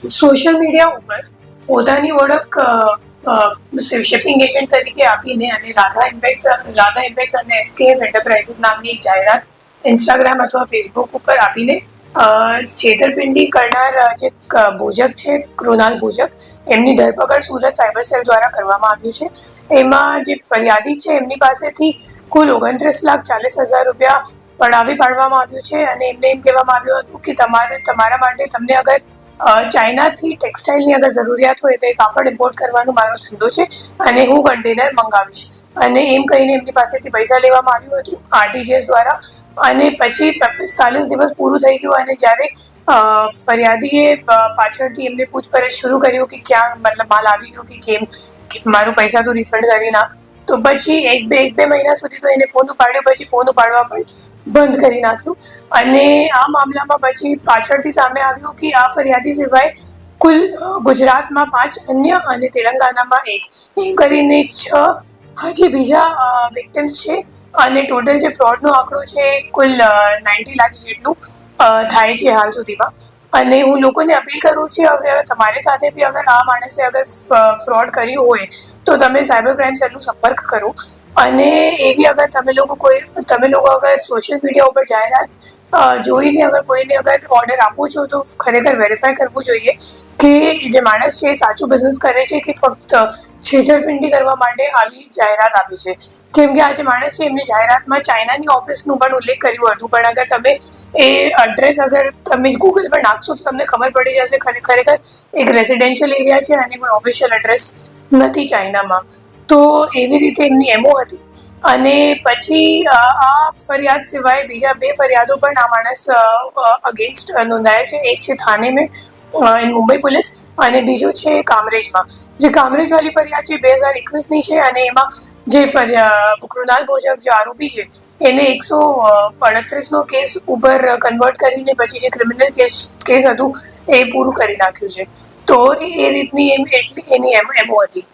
Social media ઉપર પોતાની ઓળખ શિપિંગ એજન્ટ તરીકે આપીને અને રાધા ઇમ્પેક્સ અને એસકેએફ એન્ટરપ્રાઇઝીસ નામની એક જાહેરાત ઇન્સ્ટાગ્રામ અથવા ફેસબુક ઉપર આપીને છેતરપિંડી કરનાર જે ભોજક છે કૃણાલ ભોજક એમની ધરપકડ સુરત સાયબર સેલ દ્વારા કરવામાં આવ્યું છે। એમાં જે ફરિયાદી છે એમની પાસેથી કુલ 29,40,000 રૂપિયા પડાવી પાડવામાં આવ્યું છે અને એમને એમ કહેવામાં આવ્યું હતું કે તમારા માટે તમને અગર ચાઇનાથી ટેક્સટાઇલની અગર જરૂરિયાત હોય તો એ કાપડ ઇમ્પોર્ટ કરવાનો મારો ધંધો છે અને હું કન્ટેનર મંગાવીશ અને એમ કહીને એમની પાસેથી પૈસા લેવામાં આવ્યું હતું આરટીજીએસ દ્વારા। અને પછી 45 દિવસ પૂરું થઈ ગયું અને જ્યારે ફરિયાદીએ પાછળથી એમને પૂછપરછ શરૂ કર્યું કે ક્યાં મતલબ માલ આવી ગયો કે કેમ મારું પૈસા તો રિફંડ કરી નાખ, તો પછી એક બે મહિના સુધી તો એને ફોન ઉપાડ્યો, પછી ફોન ઉપાડવા પણ બંધ કરી નાખ્યું અને આ મામલામાં પછી પાછળથી સામે આવ્યું કે આ ફરિયાદી સિવાય કુલ ગુજરાતમાં 5 અન્ય અને તેલંગાણામાં 1 એમ કરીને 6 હજી બીજા વિક્ટિમ્સ છે અને ટોટલ જે ફ્રોડનો આંકડો છે કુલ 90 લાખ જેટલું થાય છે હાલ સુધીમાં। અને હું લોકોને અપીલ કરું છું હવે તમારી સાથે બી અગર આ માણસે અગર ફ્રોડ કર્યું હોય તો તમે સાયબર ક્રાઇમ સેલનો સંપર્ક કરો અને એવી અગર તમે લોકો અગર સોશિયલ મીડિયા ઉપર જાહેરાત જોઈને અગર કોઈને અગર ઓર્ડર આપો છો તો ખરેખર વેરીફાઈ કરવું જોઈએ કે જે માણસ છે એ સાચું બિઝનેસ કરે છે કે ફક્ત છેતરપિંડી કરવા માટે આવી જાહેરાત આપી છે। કેમ કે આ જે માણસ છે એમની જાહેરાતમાં ચાઇનાની ઓફિસનું પણ ઉલ્લેખ કર્યું હતું, પણ અગર તમે એ એડ્રેસ અગર તમે ગૂગલ પર નાખશો તો તમને ખબર પડી જશે ખરેખર એક રેસિડેન્શિયલ એરિયા છે અને કોઈ ઓફિશિયલ એડ્રેસ નથી ચાઇનામાં। તો એવી રીતે એમની એમઓ હતી અને પછી આ ફરિયાદ સિવાય બીજા 2 ફરિયાદો પણ આ માણસ અગેન્સ્ટ નોંધાયા છે। એક છે થાને મેં ઇન મુંબઈ પોલીસ અને બીજું છે કામરેજમાં। જે કામરેજવાળી ફરિયાદ છે 2021ની છે અને એમાં જે કૃણાલ ભોજક જે આરોપી છે એને 138નો કેસ ઉપર કન્વર્ટ કરીને પછી જે ક્રિમિનલ કેસ હતું એ પૂરું કરી નાખ્યું છે। તો એ રીતની એની એમઓ હતી।